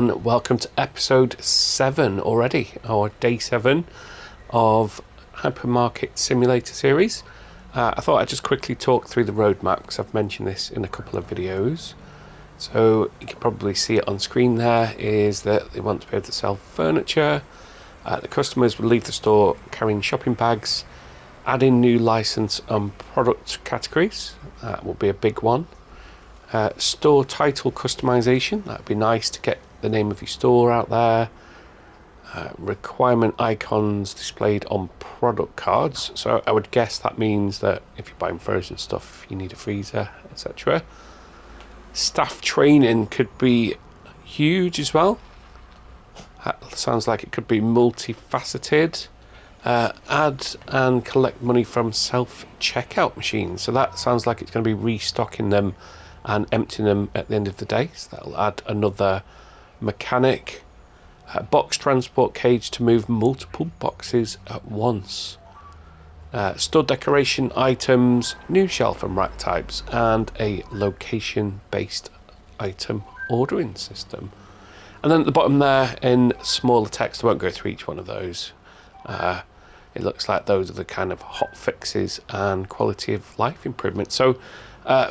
Welcome to episode 7 already, or day 7 of HyperMarket Simulator series. I thought I'd just quickly talk through the roadmap because I've mentioned this in a couple of videos. So you can probably see it on screen there, is that they want to be able to sell furniture. The customers will leave the store carrying shopping bags, add in new license and product categories. That will be a big one. Store title customization, that would be nice to get the name of your store out there. Requirement icons displayed on product cards, so I would guess that means that if you're buying frozen stuff you need a freezer, etc. Staff training could be huge as well. That sounds like it could be multifaceted. Add and collect money from self-checkout machines, so that sounds like it's going to be restocking them and emptying them at the end of the day, so that'll add another mechanic. Box transport cage to move multiple boxes at once. Store decoration items, new shelf and rack types, and a location based item ordering system. And then at the bottom there in smaller text, I won't go through each one of those. It looks like those are the kind of hot fixes and quality of life improvements. So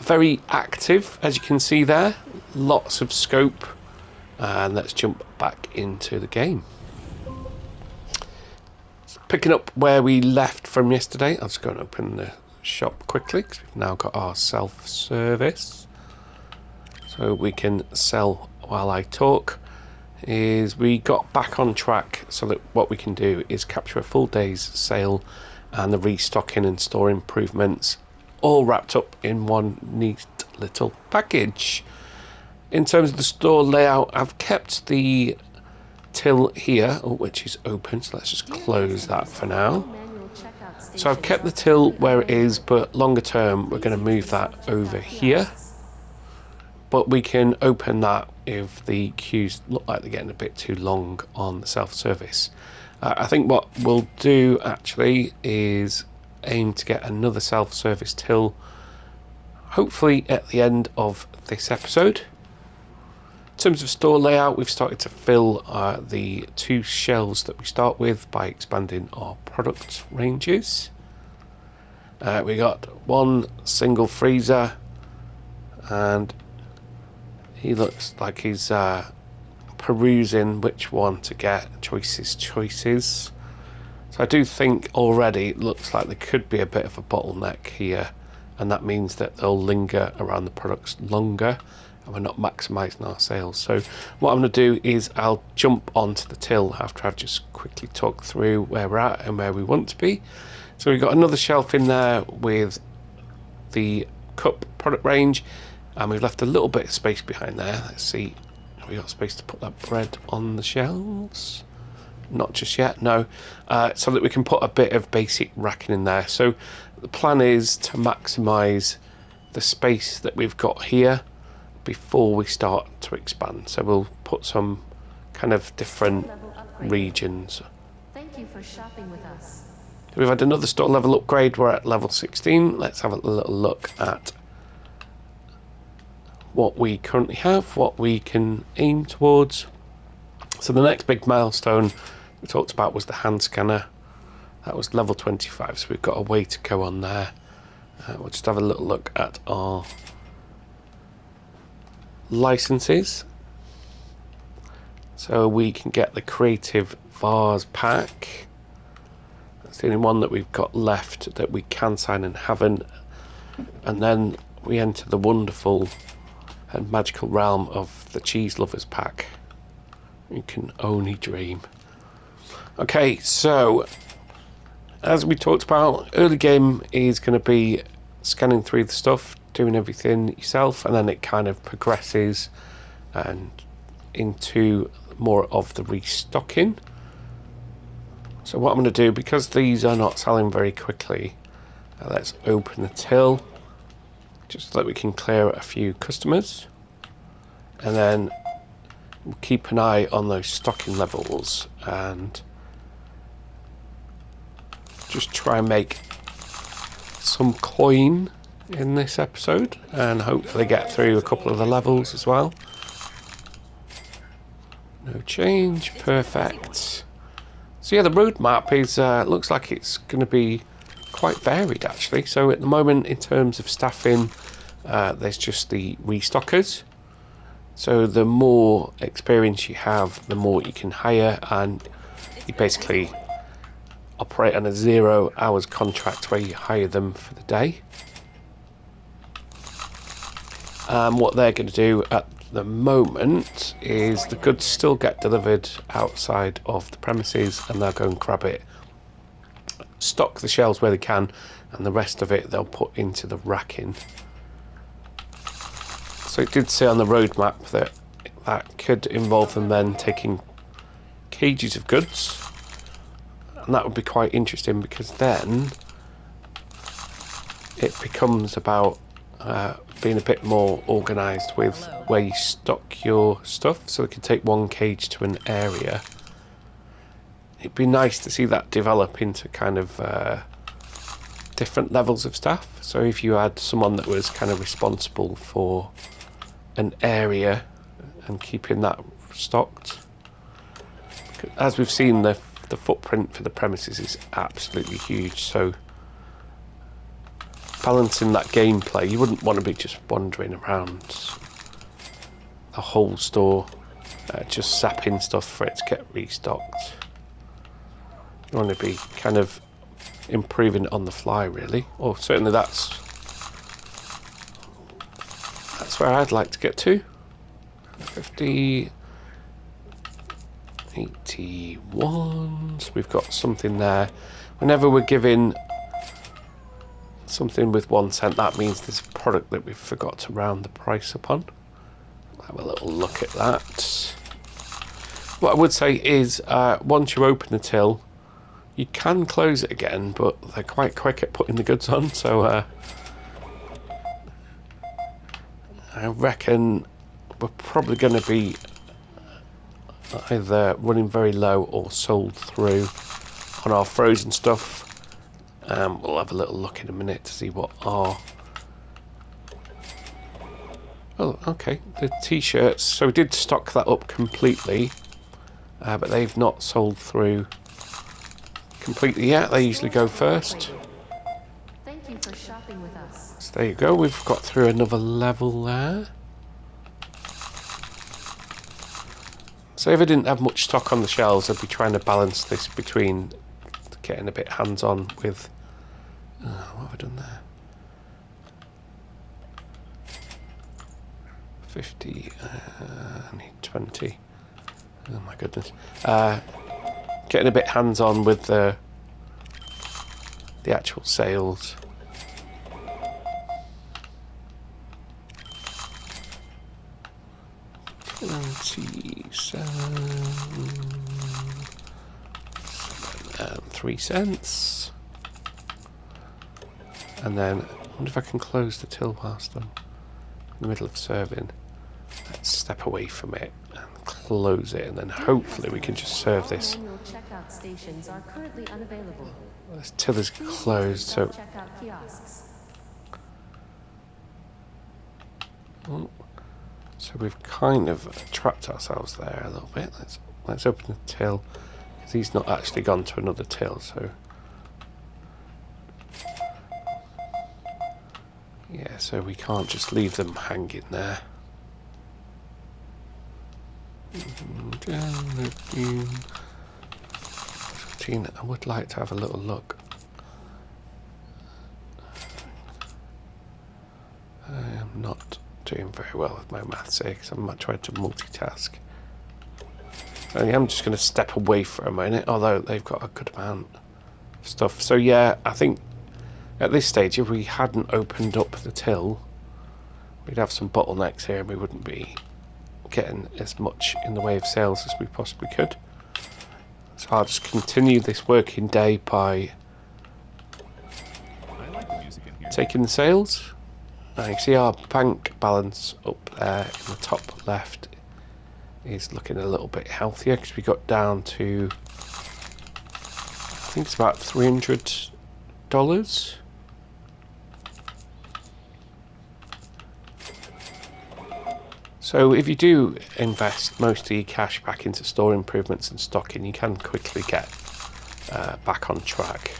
very active, as you can see there, lots of scope. And let's jump back into the game. Picking up where we left from yesterday, I'll just go and open the shop quickly because we've now got our self-service, so we can sell while I talk. We got back on track so that what we can do is capture a full day's sale and the restocking and store improvements all wrapped up in one neat little package. In terms of the store layout, I've kept the till here, which is open, so let's just close that for now. So I've kept the till where it is, but longer term we're going to move that over here. But we can open that if the queues look like they're getting a bit too long on the self-service. I think what we'll do actually is aim to get another self-service till, hopefully at the end of this episode. In terms of store layout, we've started to fill the 2 shelves that we start with by expanding our product ranges. We got 1 single freezer, and he looks like he's perusing which one to get. Choices. So I do think already it looks like there could be a bit of a bottleneck here, and that means that they'll linger around the products longer. We're not maximising our sales. So what I'm going to do is I'll jump onto the till after I've just quickly talked through where we're at and where we want to be. So we've got another shelf in there with the cup product range, and we've left a little bit of space behind there. Let's see, have we got space to put that bread on the shelves? Not just yet, no. So that we can put a bit of basic racking in there. So the plan is to maximise the space that we've got here before we start to expand. So we'll put some kind of different regions. Thank you for shopping with us. We've had another store level upgrade. We're at level 16. Let's have a little look at what we currently have, what we can aim towards. So the next big milestone we talked about was the hand scanner. That was level 25, so we've got a way to go on there. We'll just have a little look at our licenses, so we can get the creative vase pack. That's the only one that we've got left that we can sign and haven't, and then we enter the wonderful and magical realm of the cheese lovers pack. You can only dream. Okay, so as we talked about, early game is going to be scanning through the stuff, doing everything yourself, and then it kind of progresses and into more of the restocking. So what I'm going to do, because these are not selling very quickly, let's open the till just so that we can clear a few customers, and then we'll keep an eye on those stocking levels and just try and make some coin in this episode and hopefully get through a couple of the levels as well. No change. Perfect. So yeah, the roadmap is looks like it's going to be quite varied actually. So at the moment, in terms of staffing, there's just the restockers. So the more experience you have, the more you can hire, and you basically operate on a 0 hours contract where you hire them for the day. What they're going to do at the moment is the goods still get delivered outside of the premises, and they'll go and grab it, stock the shelves where they can, and the rest of it they'll put into the racking. So it did say on the roadmap that that could involve them then taking cages of goods, and that would be quite interesting because then it becomes about being a bit more organised with where you stock your stuff, so we can take one cage to an area. It'd be nice to see that develop into kind of different levels of staff. So if you had someone that was kind of responsible for an area and keeping that stocked. As we've seen, the footprint for the premises is absolutely huge, so balancing that gameplay, you wouldn't want to be just wandering around the whole store just sapping stuff for it to get restocked. You want to be kind of improving it on the fly, really, or certainly that's where I'd like to get to. 50, 81, so we've got something there. Whenever we're given something with 1 cent, that means there's a product that we forgot to round the price upon. Have a little look at that. What I would say is once you open the till, you can close it again, but they're quite quick at putting the goods on, so I reckon we're probably going to be either running very low or sold through on our frozen stuff. We'll have a little look in a minute to see what our... Oh, okay, the t-shirts. So we did stock that up completely, but they've not sold through completely yet. They usually go first. Thank you for shopping with us. So there you go, we've got through another level there. So if I didn't have much stock on the shelves, I'd be trying to balance this between getting a bit hands-on with... what have I done there? 50, I need 20. Oh my goodness. Getting a bit hands-on with the actual sales. $27.03. And then, I wonder if I can close the till whilst I'm in the middle of serving. Let's step away from it and close it, and then hopefully we can just serve this. Manual checkout stations are currently unavailable. This till is closed, so... Checkout kiosks. So we've kind of trapped ourselves there a little bit. Let's open the till, because he's not actually gone to another till, so... Yeah, so we can't just leave them hanging there. I would like to have a little look. I am not doing very well with my maths here because I'm trying to multitask. I am just going to step away for a minute, although they've got a good amount of stuff. So yeah, I think at this stage, if we hadn't opened up the till, we'd have some bottlenecks here and we wouldn't be getting as much in the way of sales as we possibly could. So I'll just continue this working day by taking the sales. Now you see our bank balance up there in the top left is looking a little bit healthier because we got down to, I think it's about $300. So if you do invest most of your cash back into store improvements and stocking, you can quickly get back on track.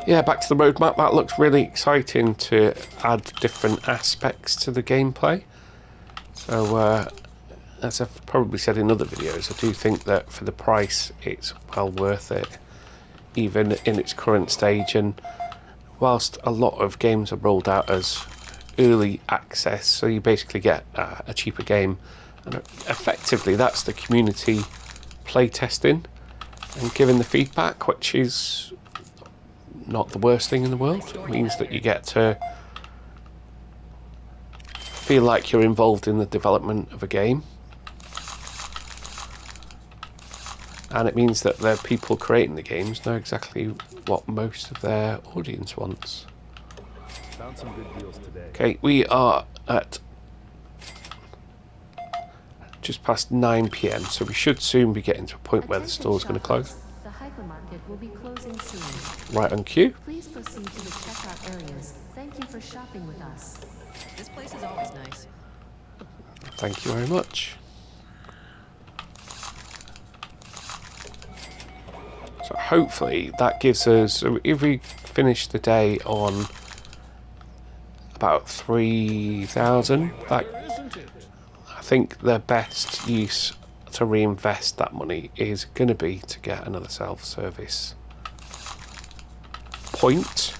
Yeah, back to the roadmap. That looks really exciting to add different aspects to the gameplay. So as I've probably said in other videos, I do think that for the price it's well worth it, even in its current stage. And whilst a lot of games are rolled out as early access, so you basically get a cheaper game, and effectively that's the community playtesting and giving the feedback, which is not the worst thing in the world. It means that you get to feel like you're involved in the development of a game, and it means that the people creating the games know exactly what most of their audience wants. Found some good deals today. Okay, we are at just past 9 p.m, so we should soon be getting to a point where the store's going to close. The hypermarket will be closing soon. Right on cue. Please proceed to the checkout areas. Thank you for shopping with us. This place is always nice. Thank you very much. So hopefully that gives us, so if we finish the day on about 3,000, that, I think the best use to reinvest that money is going to be to get another self-service point,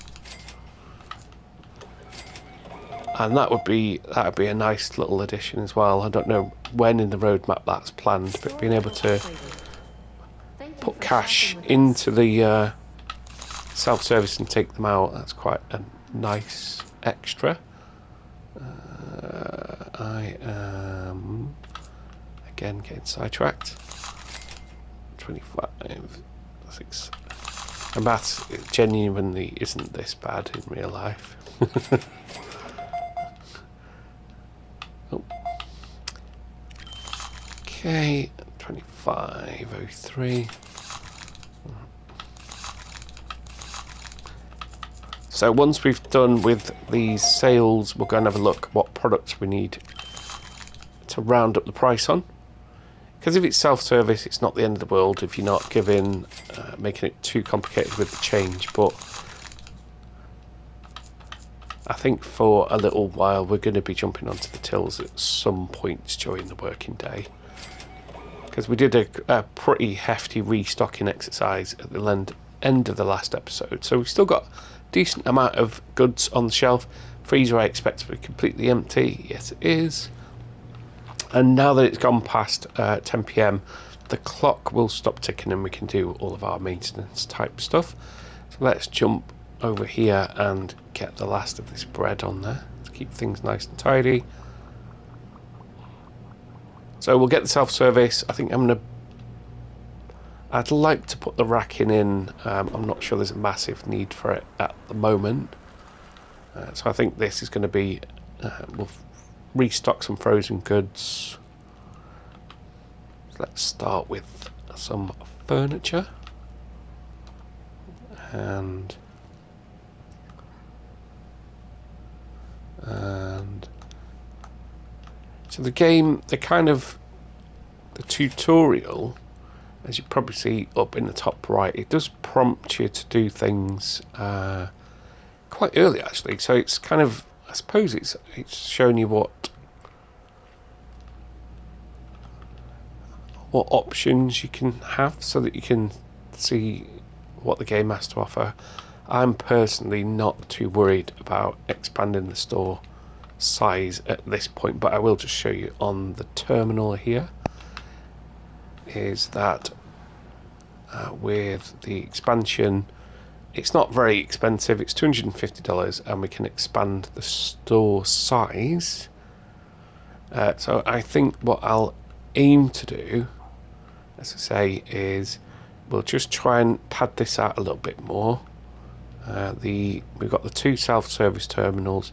and that would be a nice little addition as well. I don't know when in the roadmap that's planned, but being able to put cash into the self-service and take them out, that's quite a nice extra. I am again getting sidetracked. 25, 6. And maths genuinely isn't this bad in real life. Oh. Okay, 25.03. So once we've done with these sales, we're going to have a look at what products we need to round up the price on. Because if it's self-service, it's not the end of the world if you're not making it too complicated with the change. But I think for a little while we're going to be jumping onto the tills at some points during the working day. Because we did a pretty hefty restocking exercise at the end of the last episode. So we've still got decent amount of goods on the shelf. Freezer I expect to be completely empty. Yes, it is. And now that it's gone past 10 p.m, the clock will stop ticking and we can do all of our maintenance type stuff. So let's jump over here and get the last of this bread on there to keep things nice and tidy. So we'll get the self-service. I think I'd like to put the racking in. I'm not sure there's a massive need for it at the moment. So I think this is going to be, we'll restock some frozen goods. So let's start with some furniture. And so the game, the tutorial, as you probably see up in the top right, it does prompt you to do things quite early actually. So it's kind of, I suppose it's showing you what options you can have so that you can see what the game has to offer. I'm personally not too worried about expanding the store size at this point, but I will just show you on the terminal here is that with the expansion, it's not very expensive. It's $250 and we can expand the store size. So I think what I'll aim to do, as I say, is we'll just try and pad this out a little bit more. We've got the 2 self-service terminals.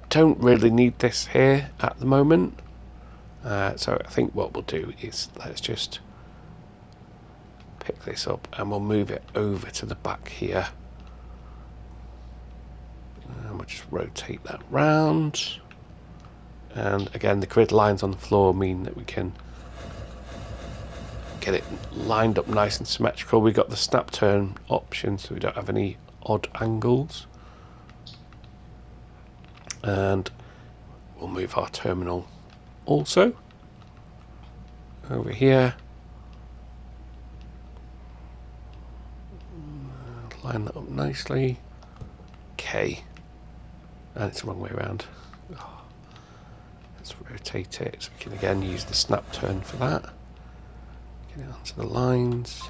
Don't really need this here at the moment. So I think what we'll do is let's just pick this up and we'll move it over to the back here. And we'll just rotate that round. And again, the grid lines on the floor mean that we can get it lined up nice and symmetrical. We've got the snap turn option, so we don't have any odd angles. And we'll move our terminal also over here. Line that up nicely. Okay. And it's the wrong way around. Oh, let's rotate it so we can again use the snap turn for that. Get it onto the lines.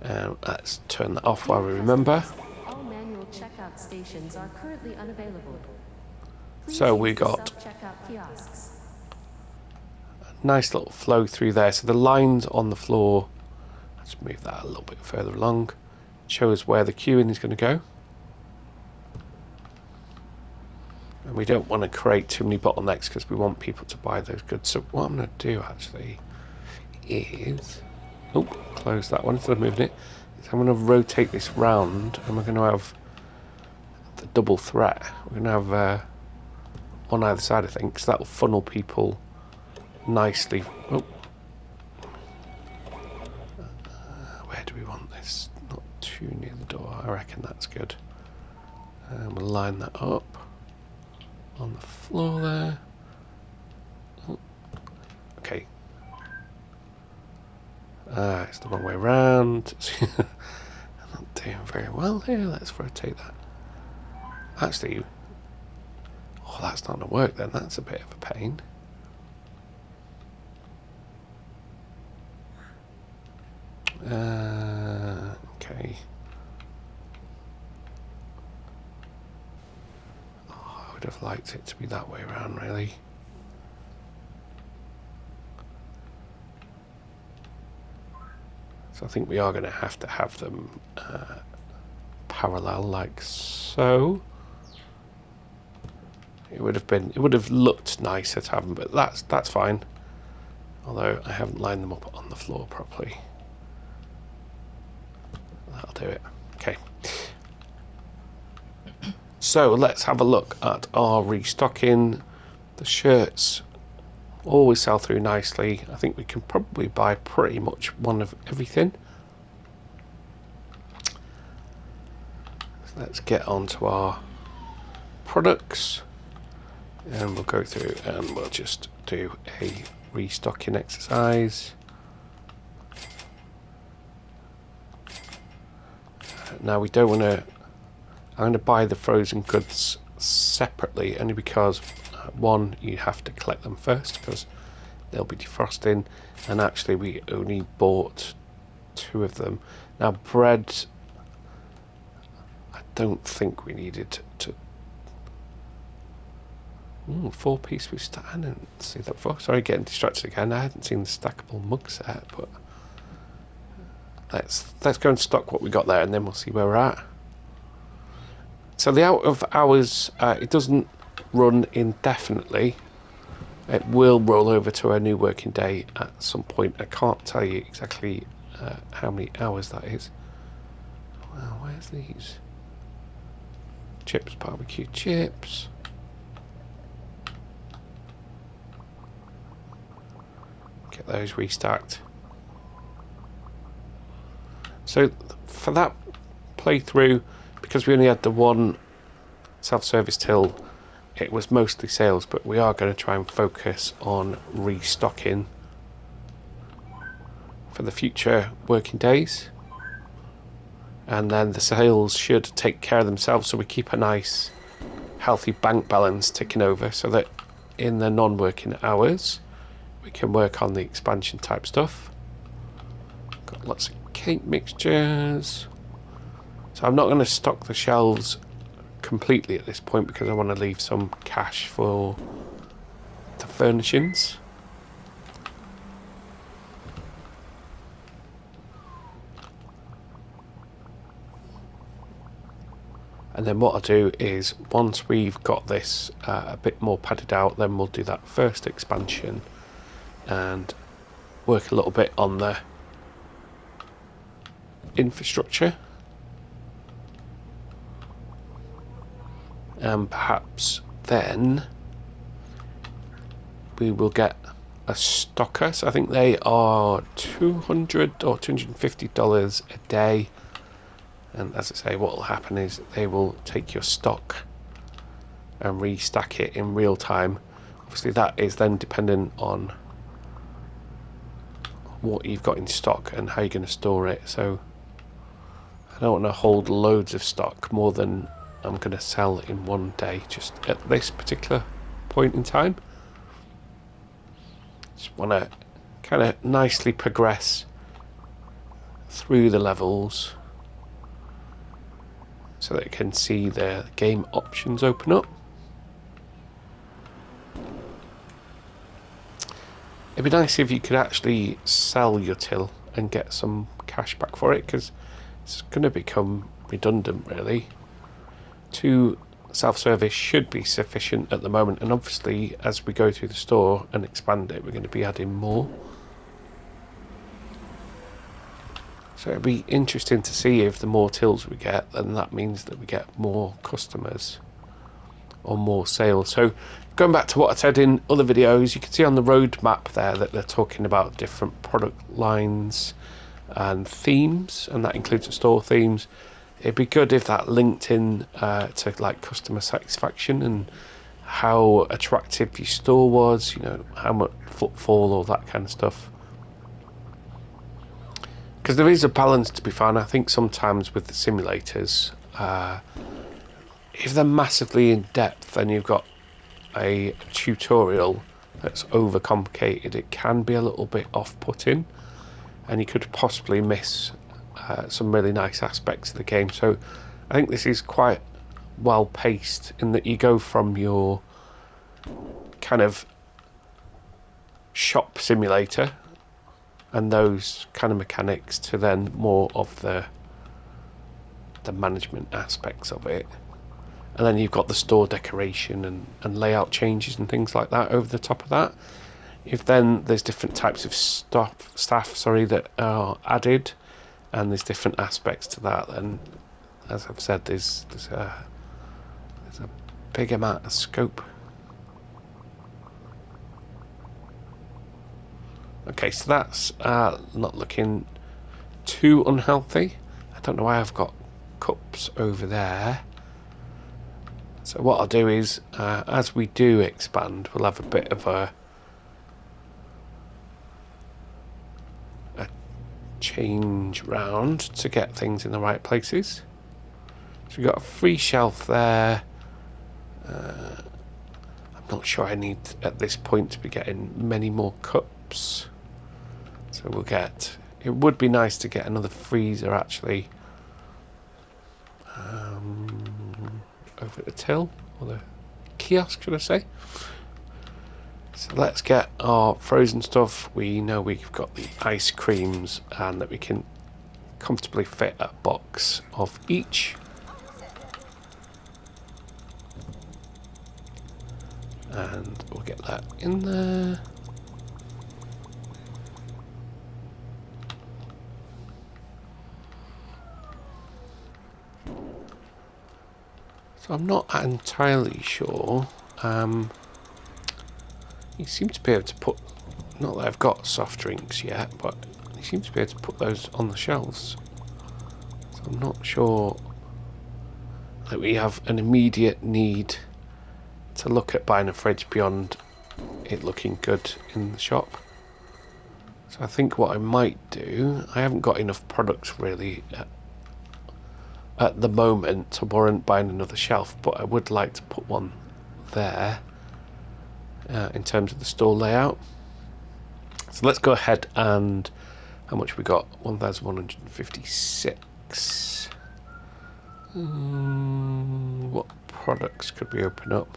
And let's turn that off while we remember. All manual checkout stations are currently unavailable. Please So use we the got self-checkout kiosks. a nice little flow through there. So the lines on the floor, let's move that a little bit further along. Show us where the queuing is going to go. And we don't want to create too many bottlenecks because we want people to buy those goods. So what I'm going to do actually is, oh, close that one instead of moving it. So I'm going to rotate this round, and we're going to have the double threat. We're going to have on either side, I think, so that will funnel people nicely. Oh, where do we want this? Not too near the door. I reckon that's good. And we'll line that up on the floor there. Oh, okay. It's the wrong way around. I'm not doing very well here. Let's rotate that. Actually, oh, that's not going to work then. That's a bit of a pain. Okay. Oh, I would have liked it to be that way around, really. So I think we are going to have them parallel, like so. It would have looked nicer to have them, but that's fine. Although I haven't lined them up on the floor properly. That'll do it. Okay. So let's have a look at our restocking. The shirts always sell through nicely. I think we can probably buy pretty much one of everything. So let's get on to our products. And we'll go through and we'll just do a restocking exercise. Now we don't want to, I'm going to buy the frozen goods separately only because one, you have to collect them first because they'll be defrosting, and actually we only bought 2 of them. Now bread, I don't think we needed to. 4-piece with stack. I didn't see that before. Sorry, getting distracted again. I hadn't seen the stackable mug set, but let's go and stock what we got there, and then we'll see where we're at. So the out of hours, it doesn't run indefinitely. It will roll over to a new working day at some point. I can't tell you exactly how many hours that is. Well, where's these? Chips, barbecue chips. Get those restacked. So for that playthrough, because we only had the one self-service till, it was mostly sales, but we are going to try and focus on restocking for the future working days, and then the sales should take care of themselves, so we keep a nice healthy bank balance ticking over so that in the non-working hours we can work on the expansion type stuff. Got lots of cake mixtures. So I'm not going to stock the shelves completely at this point because I want to leave some cash for the furnishings. And then what I'll do is, once we've got this a bit more padded out, then we'll do that first expansion and work a little bit on the infrastructure. and perhaps then we will get a stocker. So I think they are $200 or $250 a day, and as I say, what will happen is they will take your stock and restack it in real time. Obviously that is then dependent on what you've got in stock and how you're going to store it. So I don't want to hold loads of stock more than I'm going to sell in one day, just at this particular point in time. Just want to kind of nicely progress through the levels so that you can see the game options open up. It'd be nice if you could actually sell your till and get some cash back for it, because it's going to become redundant really. 2 self-service should be sufficient at the moment, and obviously as we go through the store and expand it, we're going to be adding more. So it'd be interesting to see if the more tills we get, then that means that we get more customers or more sales. So going back to what I said in other videos, you can see on the roadmap there that they're talking about different product lines and themes, and that includes the store themes. It'd be good if that linked in to like customer satisfaction and how attractive your store was, you know, how much footfall, all that kind of stuff. Because there is a balance to be found. I think sometimes with the simulators, if they're massively in depth and you've got a tutorial that's overcomplicated, it can be a little bit off-putting, and you could possibly miss some really nice aspects of the game. So I think this is quite well paced in that you go from your kind of shop simulator and those kind of mechanics to then more of the management aspects of it. And then you've got the store decoration and layout changes and things like that over the top of that. If then there's different types of staff that are added, and there's different aspects to that, and as I've said, there's a big amount of scope. Okay, so that's not looking too unhealthy. I don't know why I've got cups over there. So what I'll do is, as we do expand, we'll have a bit of a change round to get things in the right places. So we've got a free shelf there. I'm not sure I need at this point to be getting many more cups. So we'll get, it would be nice to get another freezer actually over at the till, or the kiosk should I say. So let's get our frozen stuff. We know we've got the ice creams and that we can comfortably fit a box of each. And we'll get that in there. So I'm not entirely sure. You seem to be able to put, not that I've got soft drinks yet, but you seem to be able to put those on the shelves. So I'm not sure that we have an immediate need to look at buying a fridge beyond it looking good in the shop. So I think what I might do, I haven't got enough products really at the moment to warrant buying another shelf, but I would like to put one there in terms of the store layout. So let's go ahead and, how much we got? 1,156. What products could we open up?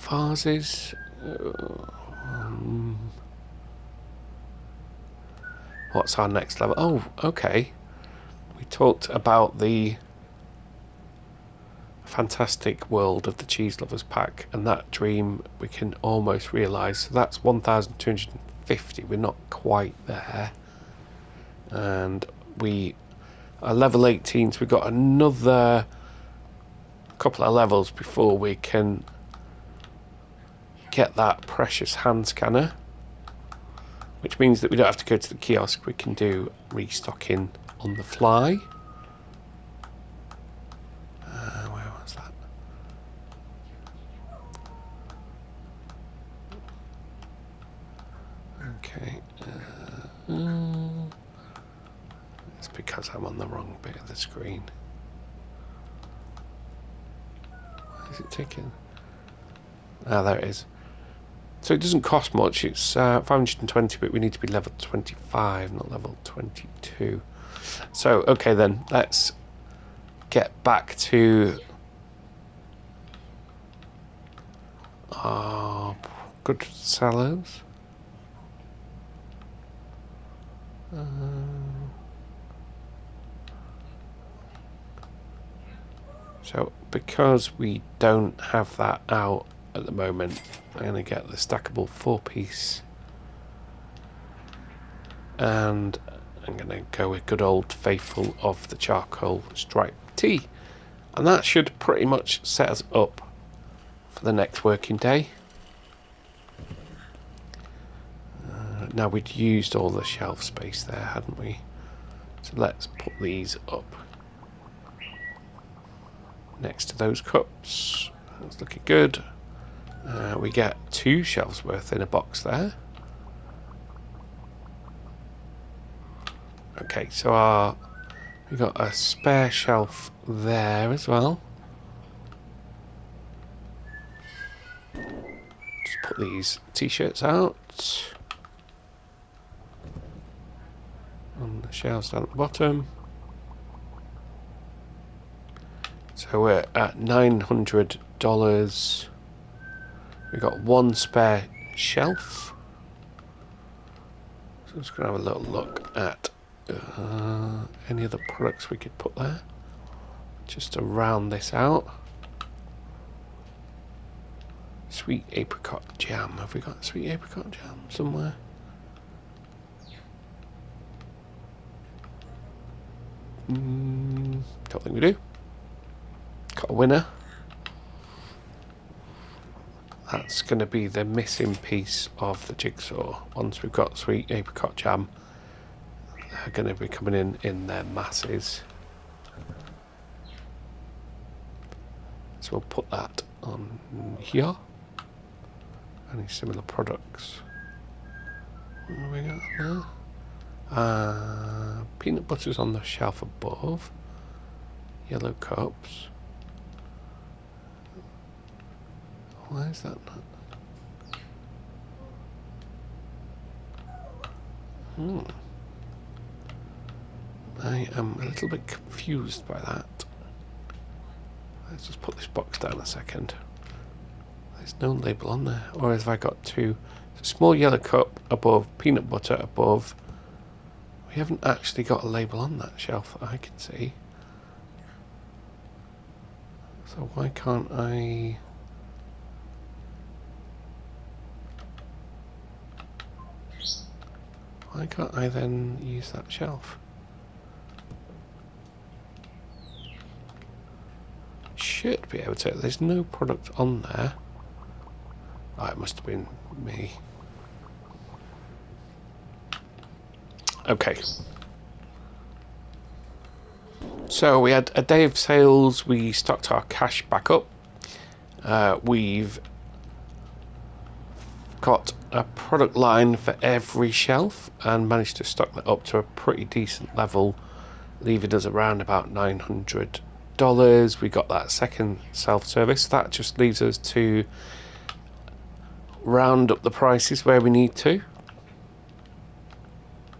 Vases. What's our next level? Oh, okay. We talked about the fantastic world of the Cheese Lovers pack, and that dream we can almost realise. So that's 1,250. We're not quite there, and we level 18, so we've got another couple of levels before we can get that precious hand scanner, which means that we don't have to go to the kiosk. We can do restocking on the fly. Where was that? Okay. It's because I'm on the wrong bit of the screen. Why is it taking? Ah, there it is. So it doesn't cost much. It's 520, but we need to be level 25, not level 22. So, okay then, let's get back to our good sellers. So, because we don't have that out at the moment, I'm going to get the stackable 4-piece. And I'm going to go with good old faithful of the charcoal striped tee. And that should pretty much set us up for the next working day. Now, we'd used all the shelf space there, hadn't we? So let's put these up next to those cups. That's looking good. We get 2 shelves worth in a box there. Okay, so we got a spare shelf there as well. Just put these t-shirts out on the shelves down at the bottom. So we're at $900. We've got 1 spare shelf. So I'm just going to have a little look at any other products we could put there, just to round this out. Sweet apricot jam. Have we got sweet apricot jam somewhere? Don't think we do. Got a winner. That's going to be the missing piece of the jigsaw. Once we've got sweet apricot jam, they're going to be coming in their masses. So we'll put that on here. Any similar products? What have we got there? Peanut butter's on the shelf above. Yellow cups. Why is that not? I am a little bit confused by that. Let's just put this box down a second. There's no label on there. Or have I got 2? So small yellow cup above, peanut butter above. We haven't actually got a label on that shelf that I can see. So why can't I... Why can't I then use that shelf? Should be able to. There's no product on there. Oh, it must have been me. Okay. So we had a day of sales. We stocked our cash back up. We've got a product line for every shelf and managed to stock that up to a pretty decent level, leaving us around about $900. We got that second self-service. That just leaves us to round up the prices where we need to.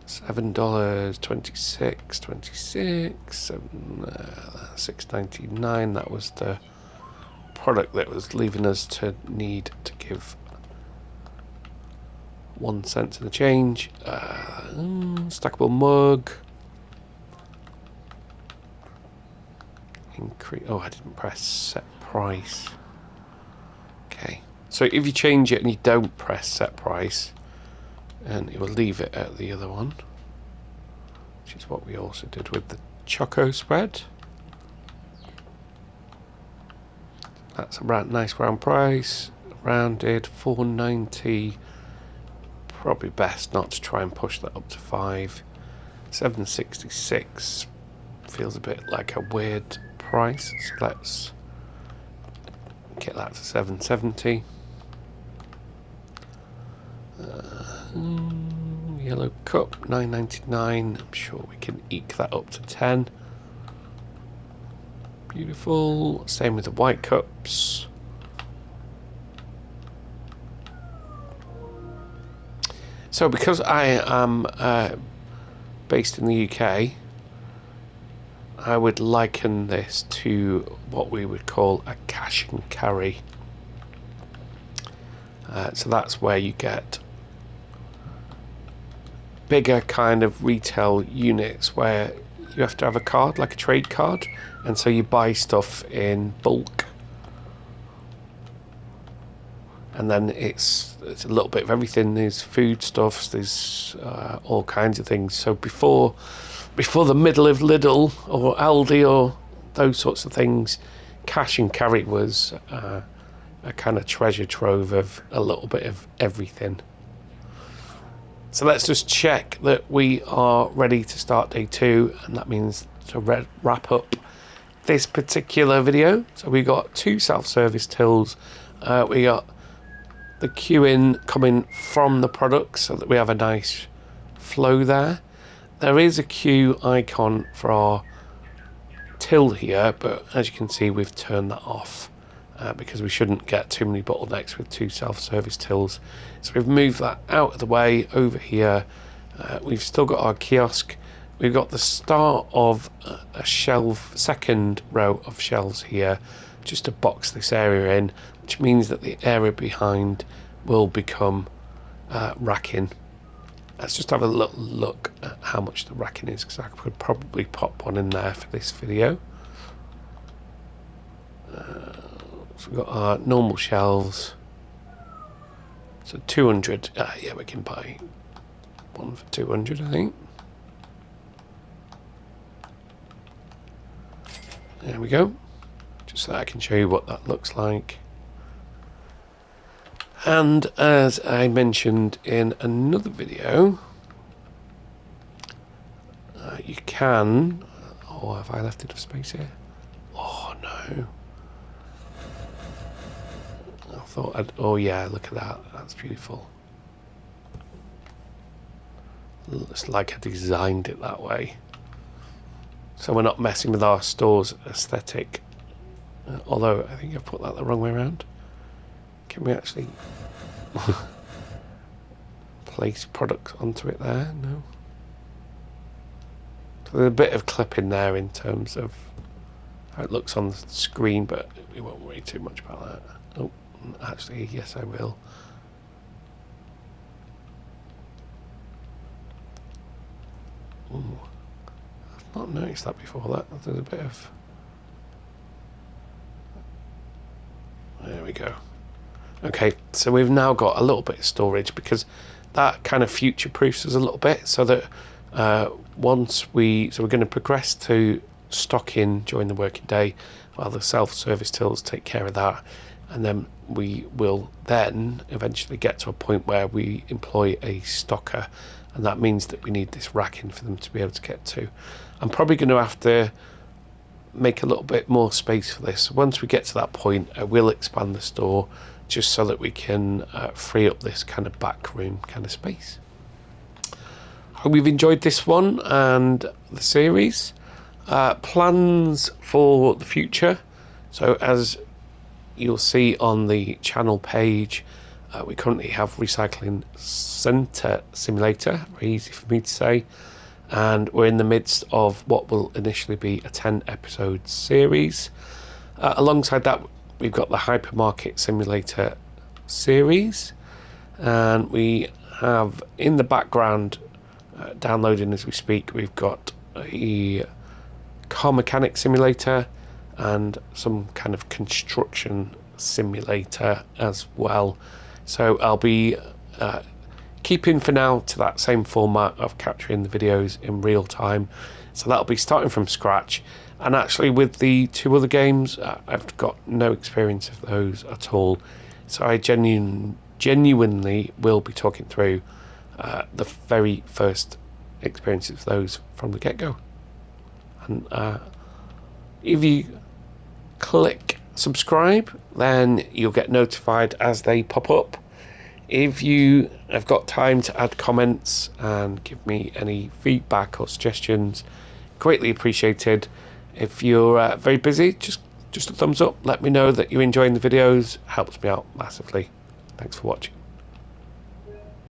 $7.26, 26, $6.99. That was the product that was leaving us to need to give 1 cent to the change. Stackable mug. Increase. Oh, I didn't press set price. Okay. So if you change it and you don't press set price, and it will leave it at the other one, which is what we also did with the choco spread. That's a nice round price. Rounded $4.90. Probably best not to try and push that up to $5. $7.66 feels a bit like a weird price, so let's get that to $7.70. Yellow cup $9.99. I'm sure we can eke that up to $10. Beautiful. Same with the white cups. So because I am based in the UK, I would liken this to what we would call a cash and carry. So that's where you get bigger kind of retail units where you have to have a card, like a trade card, and so you buy stuff in bulk. And then it's a little bit of everything. There's foodstuffs, there's all kinds of things. So before the middle of Lidl or Aldi or those sorts of things, cash and carry was a kind of treasure trove of a little bit of everything. So let's just check that we are ready to start day 2, and that means to wrap up this particular video. So we got 2 self-service tills. We got the queuing coming from the products so that we have a nice flow there. There is a queue icon for our till here, but as you can see we've turned that off because we shouldn't get too many bottlenecks with 2 self-service tills. So we've moved that out of the way. Over here we've still got our kiosk. We've got the start of a shelf, second row of shelves here, just to box this area in, which means that the area behind will become racking. Let's just have a look at how much the racking is, because I could probably pop one in there for this video. So we've got our normal shelves. So 200. Yeah, we can buy one for 200, I think. There we go. Just so I can show you what that looks like. And as I mentioned in another video, you can... Oh, have I left enough space here? Oh, no. I thought I'd... Oh, yeah, look at that. That's beautiful. Looks like I designed it that way. So we're not messing with our store's aesthetic. Although, I think I've put that the wrong way around. Can we actually place products onto it there? No. So there's a bit of clipping there in terms of how it looks on the screen, but we won't worry too much about that. Oh, actually, yes, I will. Ooh, I've not noticed that before. That there's a bit of... There we go. Okay, so we've now got a little bit of storage, because that kind of future-proofs us a little bit, so that so we're going to progress to stocking during the working day, while the self-service tills take care of that, and then we will then eventually get to a point where we employ a stocker, and that means that we need this racking for them to be able to get to. I'm probably going to have to make a little bit more space for this. Once we get to that point, I will expand the store just so that we can free up this kind of back room kind of space. Hope you've enjoyed this one and the series. Plans for the future. So as you'll see on the channel page, we currently have Recycling Centre Simulator, very easy for me to say, and we're in the midst of what will initially be a 10-episode series. Alongside that, we've got the HyperMarket Simulator series, and we have in the background downloading as we speak, we've got a car mechanic simulator and some kind of construction simulator as well. So I'll be keeping for now to that same format of capturing the videos in real time, So that'll be starting from scratch. And actually with the 2 other games, I've got no experience of those at all. So I genuinely will be talking through the very first experiences of those from the get-go. And if you click subscribe, then you'll get notified as they pop up. If you have got time to add comments and give me any feedback or suggestions, greatly appreciated. If you're very busy, just a thumbs up. Let me know that you're enjoying the videos. Helps me out massively. Thanks for watching.